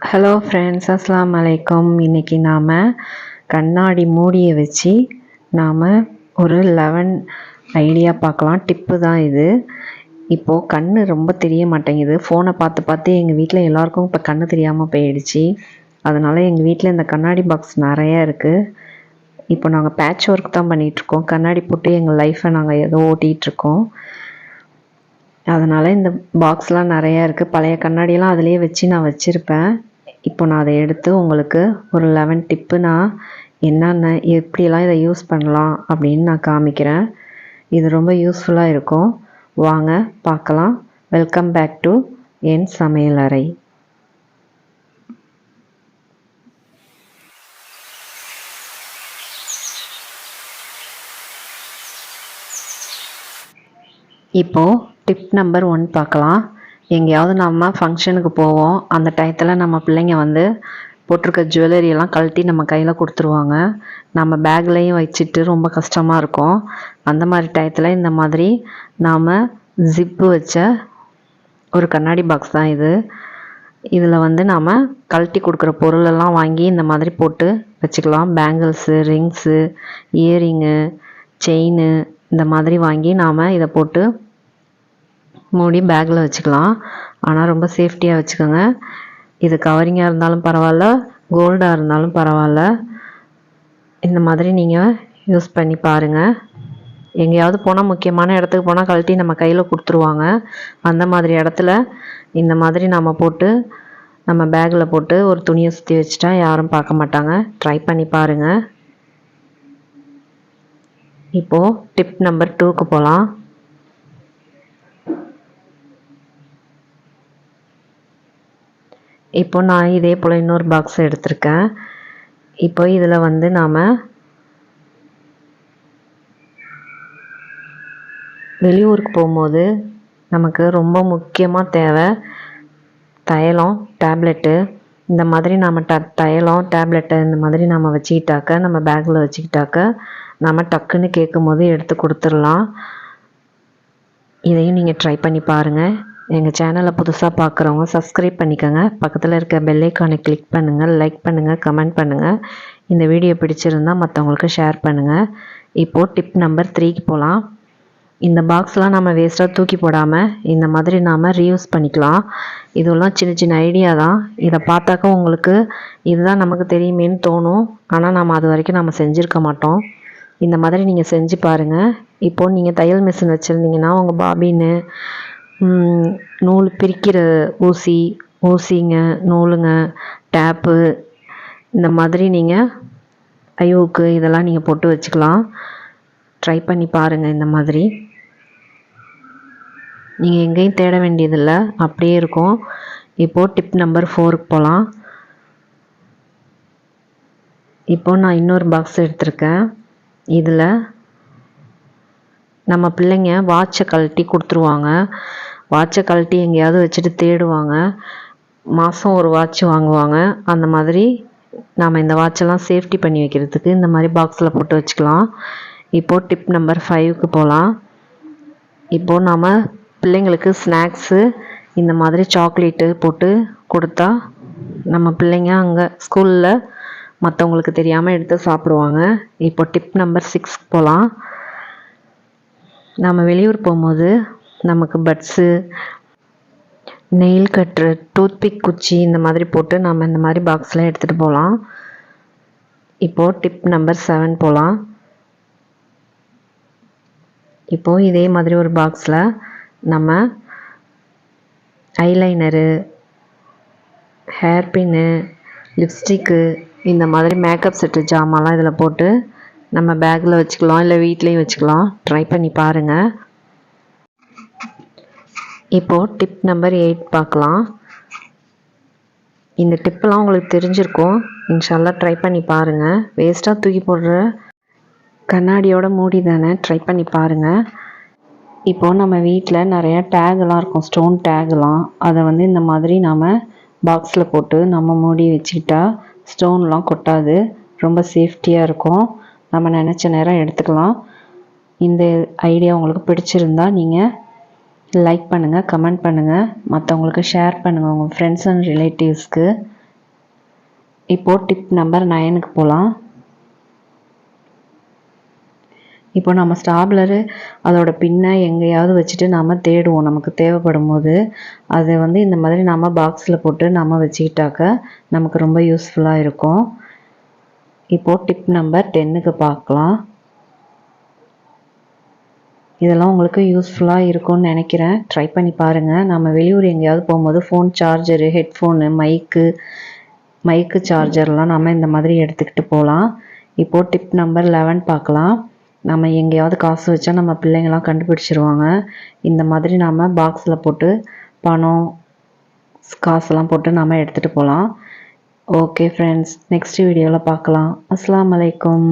Hello friends, அஸ்ஸலாமு அலைக்கும். இன்றைக்கி நாம் கண்ணாடி மூடியை வச்சு நாம் ஒரு 11 ஐடியா பார்க்கலாம். டிப்பு தான் இது. இப்போது கண் ரொம்ப தெரிய மாட்டேங்குது. ஃபோனை பார்த்து பார்த்து எங்கள் வீட்டில் எல்லாருக்கும் இப்போ கண் தெரியாமல் போயிடுச்சு. அதனால் எங்கள் வீட்டில் இந்த கண்ணாடி பாக்ஸ் நிறையா இருக்குது. இப்போ நாங்கள் பேட்ச் ஒர்க் தான் பண்ணிகிட்ருக்கோம். கண்ணாடி போட்டு எங்கள் லைஃப்பை நாங்கள் ஏதோ ஓட்டிகிட்ருக்கோம். அதனால் இந்த பாக்ஸ்லாம் நிறையா இருக்குது. பழைய கண்ணாடியெல்லாம் அதிலே வச்சு நான் வச்சுருப்பேன். இப்போ நான் அதை எடுத்து உங்களுக்கு ஒரு 11 டிப்பு நான் என்னென்ன எப்படியெல்லாம் இதை யூஸ் பண்ணலாம் அப்படின்னு நான் காமிக்கிறேன். இது ரொம்ப யூஸ்ஃபுல்லாக இருக்கும். வாங்க பார்க்கலாம். வெல்கம் பேக் டு என் சமையலறை. இப்போது டிப் நம்பர் 1 பார்க்கலாம். எங்கேயாவது நம்ம ஃபங்க்ஷனுக்கு போவோம். அந்த டயத்தில் நம்ம பிள்ளைங்க போட்டிருக்க ஜுவல்லரியெல்லாம் கழட்டி நம்ம கையில் கொடுத்துருவாங்க. நம்ம பேக்லேயும் வச்சுட்டு ரொம்ப கஷ்டமாக இருக்கும். அந்த மாதிரி டயத்தில் இந்த மாதிரி நாம் ஜிப்பு வச்ச ஒரு கண்ணாடி பாக்ஸ் தான் இது. இதில் நாம் கழட்டி கொடுக்குற பொருளெல்லாம் வாங்கி இந்த மாதிரி போட்டு வச்சுக்கலாம். பேங்கிள்ஸு, ரிங்ஸு, இயரிங்கு, செயினு இந்த மாதிரி வாங்கி நாம் இதை போட்டு மூடி பேக்கில் வச்சுக்கலாம். ஆனால் ரொம்ப சேஃப்டியாக வச்சுக்கோங்க. இது கவரிங்காக இருந்தாலும் பரவாயில்ல, கோல்டாக இருந்தாலும் பரவாயில்ல. இந்த மாதிரி நீங்கள் யூஸ் பண்ணி பாருங்கள். எங்கேயாவது போனால், முக்கியமான இடத்துக்கு போனால் கழட்டி நம்ம கையில் கொடுத்துருவாங்க. அந்த மாதிரி இடத்துல இந்த மாதிரி நம்ம போட்டு நம்ம பேக்கில் போட்டு ஒரு துணியை சுற்றி வச்சுட்டா யாரும் பார்க்க மாட்டாங்க. ட்ரை பண்ணி பாருங்கள். இப்போது டிப் நம்பர் 2க்கு போகலாம். இப்போ நான் இதே போல் இன்னொரு பாக்ஸ் எடுத்திருக்கேன். இப்போ இதில் நாம் வெளியூருக்கு போகும்போது நமக்கு ரொம்ப முக்கியமாக தேவை தைலம், டேப்லெட்டு. இந்த மாதிரி நாம் தைலம், டேப்லெட்டை இந்த மாதிரி நம்ம வச்சுக்கிட்டாக்க, நம்ம பேக்கில் வச்சுக்கிட்டாக்க நம்ம டக்குன்னு கேட்கும் போது எடுத்து கொடுத்துடலாம். இதையும் நீங்கள் ட்ரை பண்ணி பாருங்கள். எங்கள் சேனலை புதுசாக பார்க்குறவங்க சப்ஸ்கிரைப் பண்ணிக்கோங்க. பக்கத்தில் இருக்க பெல் ஐக்கானை கிளிக் பண்ணுங்கள். லைக் பண்ணுங்கள், கமெண்ட் பண்ணுங்கள். இந்த வீடியோ பிடிச்சிருந்தால் மற்றவங்களுக்கு ஷேர் பண்ணுங்கள். இப்போது டிப் நம்பர் 3க்கு போகலாம். இந்த பாக்ஸ்லாம் நம்ம வேஸ்ட்டாக தூக்கி போடாமல் இந்த மாதிரி நாம் ரீயூஸ் பண்ணிக்கலாம். இதெல்லாம் சின்ன சின்ன ஐடியா தான். இதை பார்த்தாக்க உங்களுக்கு இதுதான் நமக்கு தெரியுமேன்னு தோணும். ஆனால் நம்ம அது வரைக்கும் நம்ம செஞ்சுருக்க மாட்டோம். இந்த மாதிரி நீங்கள் செஞ்சு பாருங்கள். இப்போது நீங்கள் தையல் மிஷின் வச்சுருந்தீங்கன்னா உங்கள் பாபின்னு, நூல் பிரிக்கிற ஊசிங்க, நூலுங்க, டேப்பு, இந்த மாதிரி நீங்கள் ஐயோக்கு இதெல்லாம் நீங்கள் போட்டு வச்சுக்கலாம். ட்ரை பண்ணி பாருங்கள். இந்த மாதிரி நீங்கள் எங்கேயும் தேட வேண்டியதில்லை, அப்படியே இருக்கும். இப்போது டிப் நம்பர் 4க்கு போகலாம். இப்போது நான் இன்னொரு பாக்ஸ் எடுத்திருக்கேன். இதில் நம்ம பிள்ளைங்க வாட்சை கழட்டி கொடுத்துருவாங்க. வாட்சை கழட்டி எங்கேயாவது வச்சுட்டு தேடுவாங்க. மாதம் ஒரு வாட்ச் வாங்குவாங்க. அந்த மாதிரி நாம் இந்த வாட்செல்லாம் சேஃப்டி பண்ணி வைக்கிறதுக்கு இந்த மாதிரி பாக்ஸில் போட்டு வச்சுக்கலாம். இப்போது டிப் நம்பர் 5க்கு போகலாம். இப்போது நாம் பிள்ளைங்களுக்கு ஸ்நாக்ஸு இந்த மாதிரி சாக்லேட்டு போட்டு கொடுத்தா நம்ம பிள்ளைங்க அங்கே ஸ்கூலில் மற்றவங்களுக்கு தெரியாமல் எடுத்து சாப்பிடுவாங்க. இப்போ டிப் நம்பர் 6க்கு போகலாம். நம்ம வெளியூர் போகும்போது நமக்கு பட்ஸு, நெயில் கட்ரு, டூத்பிக் குச்சி இந்த மாதிரி போட்டு நம்ம இந்த மாதிரி பாக்ஸில் எடுத்துகிட்டு போகலாம். இப்போது டிப் நம்பர் 7 போகலாம். இப்போது இதே மாதிரி ஒரு பாக்ஸில் நம்ம ஐலைனரு, ஹேர் பின்னு, லிப்ஸ்டிக்கு இந்த மாதிரி மேக்கப் செட்டு ஜாமான்லாம் இதில் போட்டு நம்ம பேக்கில் வச்சுக்கலாம், இல்லை வீட்லேயும் வச்சுக்கலாம். ட்ரை பண்ணி பாருங்கள். இப்போது டிப் நம்பர் 8 பார்க்கலாம். இந்த டிப்பெல்லாம் உங்களுக்கு தெரிஞ்சிருக்கும். இன்ஷால்லா ட்ரை பண்ணி பாருங்கள். வேஸ்ட்டாக தூக்கி போடுற கண்ணாடியோட மூடி தானே, ட்ரை பண்ணி பாருங்கள். இப்போது நம்ம வீட்டில் நிறையா டேகெல்லாம் இருக்கும், ஸ்டோன் டேகெல்லாம். அதை இந்த மாதிரி நாம் பாக்ஸில் போட்டு நம்ம மூடி வச்சுக்கிட்டா ஸ்டோன்லாம் கொட்டாது. ரொம்ப சேஃப்டியாக இருக்கும். நம்ம நினச்ச நேரம் எடுத்துக்கலாம். இந்த ஐடியா உங்களுக்கு பிடிச்சிருந்தா நீங்கள் லைக் பண்ணுங்கள், கமெண்ட் பண்ணுங்கள், மற்றவங்களுக்கு ஷேர் பண்ணுங்கள், உங்கள் ஃப்ரெண்ட்ஸ் அண்ட் ரிலேட்டிவ்ஸ்க்கு. இப்போது டிப் நம்பர் 9க்கு போகலாம். இப்போ நம்ம ஸ்டாப்லரு அதோட பின்னை எங்கேயாவது வச்சுட்டு நாம் தேடுவோம் நமக்கு தேவைப்படும் போது. அதை வந்து இந்த மாதிரி நம்ம பாக்ஸில் போட்டு நம்ம வச்சுக்கிட்டாக்க நமக்கு ரொம்ப யூஸ்ஃபுல்லாக இருக்கும். இப்போது டிப் நம்பர் 10க்கு பார்க்கலாம். இதெல்லாம் உங்களுக்கு யூஸ்ஃபுல்லாக இருக்கும்னு நினைக்கிறேன். ட்ரை பண்ணி பாருங்கள். நம்ம வெளியூர் எங்கேயாவது போகும்போது ஃபோன் சார்ஜரு, ஹெட்ஃபோனு, மைக்கு சார்ஜர்லாம் நம்ம இந்த மாதிரி எடுத்துக்கிட்டு போகலாம். இப்போது டிப் நம்பர் 11 பார்க்கலாம். நம்ம எங்கேயாவது காசு வச்சா நம்ம பிள்ளைங்களாம் கண்டுபிடிச்சிருவாங்க. இந்த மாதிரி நம்ம பாக்ஸில் போட்டு பணம், காசெல்லாம் போட்டு நம்ம எடுத்துகிட்டு போகலாம். ஓகே ஃப்ரெண்ட்ஸ், நெக்ஸ்ட் வீடியோவில் பார்க்கலாம். அஸ்ஸலாமு அலைக்கும்.